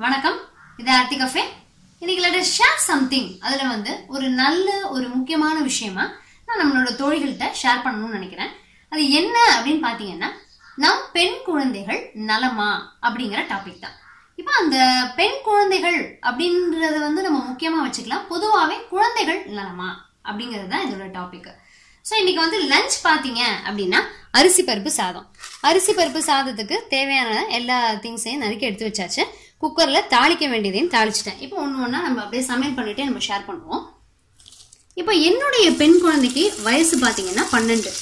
வணக்கம், இது ஆர்த்தி கஃபே. இன்னைக்கு let us share something. அதுல ஒரு நல்ல ஒரு முக்கியமான விஷயமா நான் நம்மளோட தோழிகள்கிட்ட ஷேர் பண்ணணும்னு நினைக்கிறேன். அது என்ன அப்படின்னு பாத்தீங்கன்னா, நம் பெண் குழந்தைகள் நலமா அப்படிங்கிற டாபிக் தான். இப்ப அந்த பெண் குழந்தைகள் அப்படின்றத நம்ம முக்கியமா வச்சுக்கலாம். பொதுவாவே குழந்தைகள் நலமா அப்படிங்கிறது தான் இதோட டாபிக். ஸோ இன்னைக்கு லஞ்ச் பார்த்தீங்க அப்படின்னா அரிசி பருப்பு சாதம். அரிசி பருப்பு சாதத்துக்கு தேவையான எல்லா திங்ஸையும் நறுக்கி எடுத்து வச்சாச்சு. குக்கரில் தாளிக்க வேண்டியதையும் தாளிச்சிட்டேன். இப்போ ஒன்று ஒன்றா நம்ம அப்படியே சமையல் பண்ணிட்டே நம்ம ஷேர் பண்ணுவோம். இப்போ என்னுடைய பெண் குழந்தைக்கு வயசு பார்த்தீங்கன்னா 12.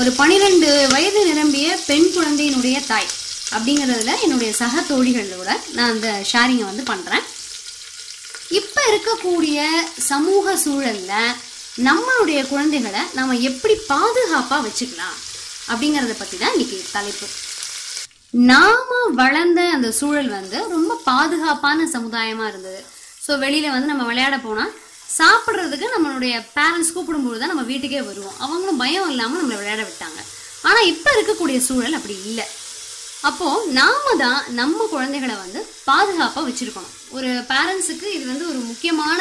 ஒரு 12 வயது நிரம்பிய பெண் குழந்தையினுடைய தாய் அப்படிங்கிறதுல என்னுடைய சக தோழிகளோட நான் அந்த ஷேரிங்கை பண்ணுறேன். இப்போ இருக்கக்கூடிய சமூக சூழல்ல நம்மளுடைய குழந்தைகளை நாம எப்படி பாதுகாப்பா வச்சுக்கலாம் அப்படிங்கறத பத்தி தான் இன்னைக்கு தலைப்பு. நாம வளர்ந்த அந்த சூழல் ரொம்ப பாதுகாப்பான சமுதாயமா இருந்தது. ஸோ வெளியில நம்ம விளையாட போனா சாப்பிட்றதுக்கு நம்மளுடைய பேரண்ட்ஸ் கூப்பிடும்போது தான் நம்ம வீட்டுக்கே வருவோம். அவங்களும் பயம் இல்லாம நம்மளை விளையாட விட்டாங்க. ஆனா இப்ப இருக்கக்கூடிய சூழல் அப்படி இல்லை. அப்போ நாம தான் நம்ம குழந்தைகளை பாதுகாப்பா வச்சிருக்கணும். ஒரு பேரண்ட்ஸுக்கு இது ஒரு முக்கியமான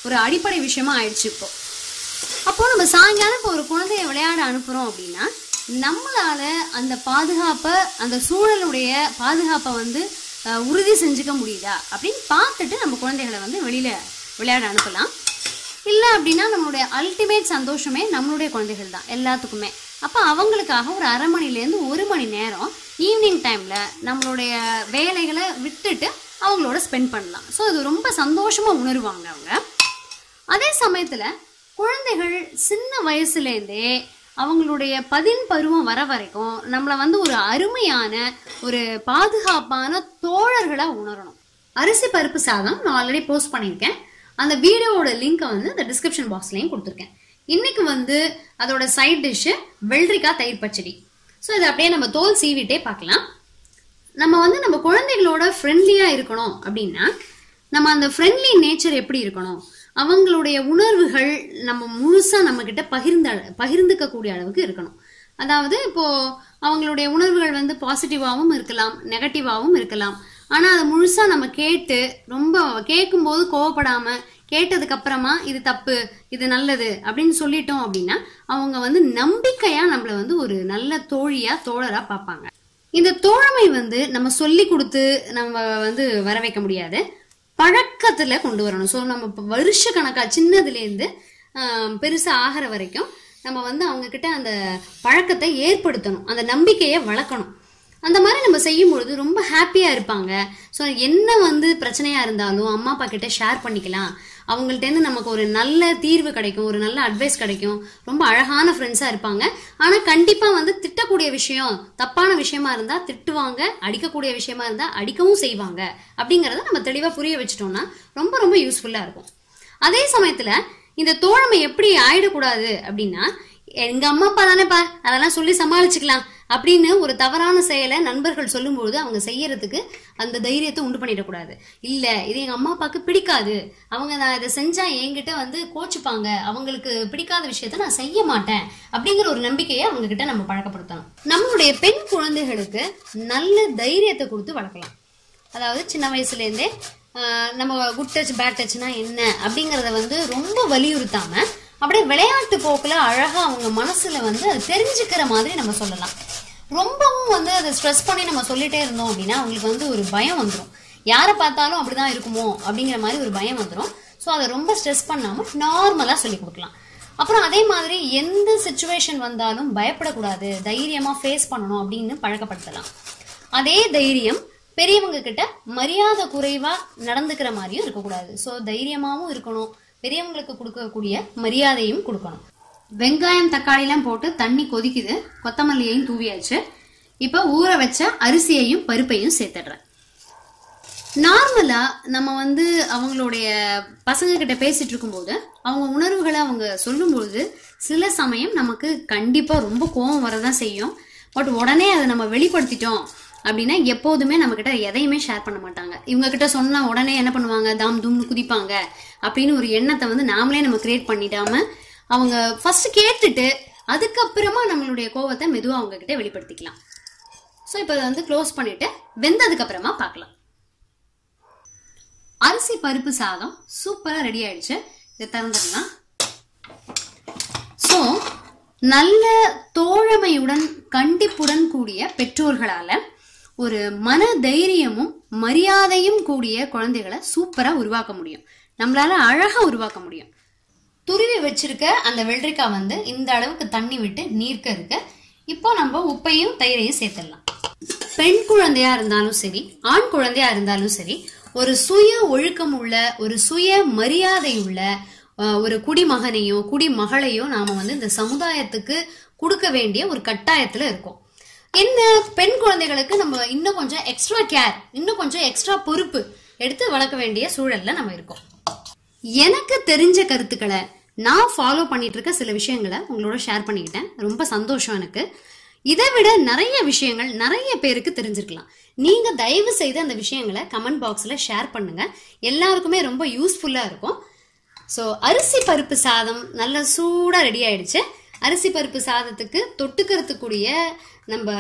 ஒரு அடிப்படை விஷயமா ஆயிடுச்சு. அப்போ நம்ம சாயங்காலம் இப்போ ஒரு குழந்தைய விளையாட அனுப்புறோம் அப்படின்னா நம்மளால அந்த பாதுகாப்பை, அந்த சூழலுடைய பாதுகாப்பை உறுதி செஞ்சுக்க முடியுதா அப்படின்னு பார்த்துட்டு நம்ம குழந்தைகளை வெளியில விளையாட அனுப்பலாம். இல்லை அப்படின்னா நம்மளுடைய அல்டிமேட் சந்தோஷமே நம்மளுடைய குழந்தைகள் தான் எல்லாத்துக்குமே. அப்போ அவங்களுக்காக ஒரு அரை மணிலேருந்து 1 மணி நேரம் ஈவினிங் டைம்ல நம்மளுடைய வேலைகளை விட்டுட்டு அவங்களோட ஸ்பெண்ட் பண்ணலாம். ஸோ அது ரொம்ப சந்தோஷமா உணருவாங்க அவங்க. அதே சமயத்துல குழந்தைகள் சின்ன வயசுலேருந்தே அவங்களுடைய பருவம் வர வரைக்கும் நம்மளை ஒரு அருமையான ஒரு பாதுகாப்பான தோழர்களா உணரணும். அரிசி பருப்பு சாதம் நான் ஆல்ரெடி போஸ்ட் பண்ணியிருக்கேன். அந்த வீடியோவோட லிங்கை இந்த டிஸ்கிரிப்ஷன் பாக்ஸ்லயும் கொடுத்துருக்கேன். இன்னைக்கு அதோட சைட் டிஷ் வெள்ளரிக்காய் தயிர் பச்சடி. ஸோ இதை அப்படியே நம்ம தோல் சீவிட்டே பார்க்கலாம். நம்ம நம்ம குழந்தைகளோட ஃப்ரெண்ட்லியா இருக்கணும் அப்படின்னா நம்ம அந்த ஃப்ரெண்ட்லி நேச்சர் எப்படி இருக்கணும், அவங்களுடைய உணர்வுகள் நம்ம முழுசா நம்ம கிட்ட பகிர்ந்துக்க கூடிய அளவுக்கு இருக்கணும். அதாவது இப்போ அவங்களுடைய உணர்வுகள் பாசிட்டிவாகவும் இருக்கலாம், நெகட்டிவாகவும் இருக்கலாம். ஆனா அதை முழுசா நம்ம கேட்டு ரொம்ப கேட்கும் போது கோவப்படாம கேட்டதுக்கு அப்புறமா இது தப்பு இது நல்லது அப்படின்னு சொல்லிட்டோம் அப்படின்னா அவங்க நம்பிக்கையா நம்மள ஒரு நல்ல தோழியா தோழரா பார்ப்பாங்க. இந்த தோழமை நம்ம சொல்லி கொடுத்து நம்ம வர வைக்க முடியாது, பழக்கத்துல கொண்டு வரணும். ஸோ நம்ம வருஷ கணக்கா சின்னதுல இருந்து பெருசா ஆகிற வரைக்கும் நம்ம அவங்க கிட்ட அந்த பழக்கத்தை ஏற்படுத்தணும், அந்த நம்பிக்கையை வளர்க்கணும். அந்த மாதிரி நம்ம செய்யும் பொழுது ரொம்ப ஹாப்பியா இருப்பாங்க. ஸோ என்ன பிரச்சனையா இருந்தாலும் அம்மா அப்பா கிட்ட ஷேர் பண்ணிக்கலாம். அவங்கள்ட்ட இருந்து நமக்கு ஒரு நல்ல தீர்வு கிடைக்கும், ஒரு நல்ல அட்வைஸ் கிடைக்கும். ரொம்ப அழகான ஃப்ரெண்ட்ஸா இருப்பாங்க. ஆனா கண்டிப்பா திட்டக்கூடிய விஷயம் தப்பான விஷயமா இருந்தா திட்டுவாங்க, அடிக்கக்கூடிய விஷயமா இருந்தா அடிக்கவும் செய்வாங்க. அப்படிங்கறத நம்ம தெளிவா புரிய வச்சுட்டோம்னா ரொம்ப ரொம்ப யூஸ்ஃபுல்லா இருக்கும். அதே சமயத்துல இந்த தோழமை எப்படி ஆயிடக்கூடாது அப்படின்னா, எங்க அம்மா அப்பா தானேப்பா அதெல்லாம் சொல்லி சமாளிச்சுக்கலாம் அப்படின்னு ஒரு தவறான செயலை நண்பர்கள் சொல்லும்போது அவங்க செய்யறதுக்கு அந்த தைரியத்தை உண்டு பண்ணிடக்கூடாது. இல்ல இது எங்க அம்மா அப்பாவுக்கு பிடிக்காது, அவங்க நான் இதை செஞ்சா என்கிட்ட கோச்சுப்பாங்க, அவங்களுக்கு பிடிக்காத விஷயத்த நான் செய்ய மாட்டேன் அப்படிங்கிற ஒரு நம்பிக்கையை அவங்க கிட்ட நம்ம பழக்கப்படுத்தணும். நம்மளுடைய பெண் குழந்தைகளுக்கு நல்ல தைரியத்தை கொடுத்து வளர்க்கலாம். அதாவது சின்ன வயசுல இருந்தே நம்ம குட் டச் பேட் டச்னா என்ன அப்படிங்கறத ரொம்ப வலியுறுத்தாம அப்படியே விளையாட்டு போக்குல அழகா அவங்க மனசுல அது தெரிஞ்சுக்கிற மாதிரி நம்ம சொல்லலாம். ரொம்பவும் அதை ஸ்ட்ரெஸ் பண்ணி நம்ம சொல்லிட்டே இருந்தோம் அப்படின்னா அவங்களுக்கு ஒரு பயம் வந்துடும். யாரை பார்த்தாலும் அப்படிதான் இருக்குமோ அப்படிங்கிற மாதிரி ஒரு பயம் வந்துடும். ஸோ அதை ரொம்ப ஸ்ட்ரெஸ் பண்ணாம நார்மலா சொல்லி கொடுக்கலாம். அப்புறம் அதே மாதிரி எந்த சிச்சுவேஷன் வந்தாலும் பயப்படக்கூடாது, தைரியமா ஃபேஸ் பண்ணணும் அப்படின்னு பழக்கப்படுத்தலாம். அதே தைரியம் பெரியவங்க கிட்ட மரியாதை குறைவா நடந்துக்கிற மாதிரியும் இருக்கக்கூடாது. ஸோ தைரியமாவும் இருக்கணும், பெரியவங்களுக்கு கொடுக்கக்கூடிய மரியாதையும் கொடுக்கணும். வெங்காயம் தக்காளி எல்லாம் போட்டு தண்ணி கொதிக்குது, கொத்தமல்லியையும் தூவியாச்சு. இப்ப ஊற வச்ச அரிசியையும் பருப்பையும் சேர்த்துடுறேன். நார்மலா நம்ம அவங்களுடைய பசங்க கிட்ட பேசிட்டு இருக்கும் போது அவங்க உணர்வுகளை அவங்க சொல்லும் பொழுது சில சமயம் நமக்கு கண்டிப்பா ரொம்ப கோபம் வரதான் செய்யும். பட் உடனே அதை நம்ம வெளிப்படுத்திட்டோம் அப்படின்னா எப்போதுமே நம்ம கிட்ட எதையுமே ஷேர் பண்ண மாட்டாங்க. இவங்க கிட்ட சொன்னா உடனே என்ன பண்ணுவாங்க, தாம் தூம்னு குதிப்பாங்க அப்படின்னு ஒரு எண்ணத்தை நாமளே நம்ம கிரியேட் பண்ணிடாம அவங்க ஃபர்ஸ்ட் கேட்டுட்டு அதுக்கப்புறமா நம்மளுடைய கோவத்தை மெதுவா அவங்க கிட்ட வெளிப்படுத்திக்கலாம். ஸோ இப்போ க்ளோஸ் பண்ணிட்டு வெந்ததுக்கு அப்புறமா பார்க்கலாம். அரிசி பருப்பு சாதம் சூப்பரா ரெடி ஆயிடுச்சு. இதை திறந்துடலாம். சோ நல்ல தோழமையுடன் கண்டிப்புடன் கூடிய பெற்றோர்களால ஒரு மன தைரியமும் மரியாதையும் கூடிய குழந்தைகளை சூப்பரா உருவாக்க முடியும். நம்மளால அழகா உருவாக்க முடியும். துருவி வச்சிருக்க அந்த வெள்ளரிக்காய் வந்து இந்த அளவுக்கு தண்ணி விட்டு நீர்க்க இருக்கு. இப்போ நம்ம உப்பையும் தயிரையும் சேர்த்துடலாம். பெண் குழந்தையா இருந்தாலும் சரி, ஆண் குழந்தையா இருந்தாலும் சரி, ஒரு சுய ஒழுக்கம் உள்ள, ஒரு சுய மரியாதை உள்ள ஒரு குடிமகனையோ குடிமகளையோ நாம வந்து இந்த சமுதாயத்துக்கு கொடுக்க வேண்டிய ஒரு கட்டாயத்துல இருக்கோம். என்ன, பெண் குழந்தைகளுக்கு நம்ம இன்னும் கொஞ்சம் எக்ஸ்ட்ரா கேர், இன்னும் கொஞ்சம் எக்ஸ்ட்ரா பொறுப்பு எடுத்து வளர்க்க வேண்டிய சூழல்ல நம்ம இருக்கோம். எனக்கு தெரிஞ்ச கருத்துக்களை நான் ஃபாலோ பண்ணிட்டு இருக்க சில விஷயங்களை உங்களோட ஷேர் பண்ணிக்கிட்டேன். ரொம்ப சந்தோஷம் எனக்கு. இதை விட நிறைய விஷயங்கள் நிறைய பேருக்கு தெரிஞ்சிருக்கலாம். நீங்க தயவு செய்து அந்த விஷயங்களை கமெண்ட் பாக்ஸ்ல ஷேர் பண்ணுங்க. எல்லாருக்குமே ரொம்ப யூஸ்ஃபுல்லா இருக்கும். ஸோ அரிசி பருப்பு சாதம் நல்ல சூடா ரெடி ஆயிடுச்சு. அரிசி பருப்பு சாதத்துக்கு தொட்டுக்கிறதுக்குரிய நம்ம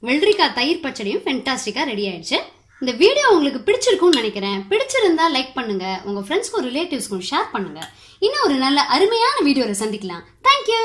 வெள்ளரிக்காய் தயிர் பச்சடியும் ஃபென்டாஸ்டிக்கா ரெடி ஆயிடுச்சு. இந்த வீடியோ உங்களுக்கு பிடிச்சிருக்கும்னு நினைக்கிறேன். பிடிச்சிருந்தா லைக் பண்ணுங்க, உங்க ஃப்ரெண்ட்ஸ்க்கும் ரிலேட்டிவ்ஸ்க்கும் ஷேர் பண்ணுங்க. இன்னும் ஒரு நல்ல அருமையான வீடியோல சந்திக்கலாம். தேங்க்யூ.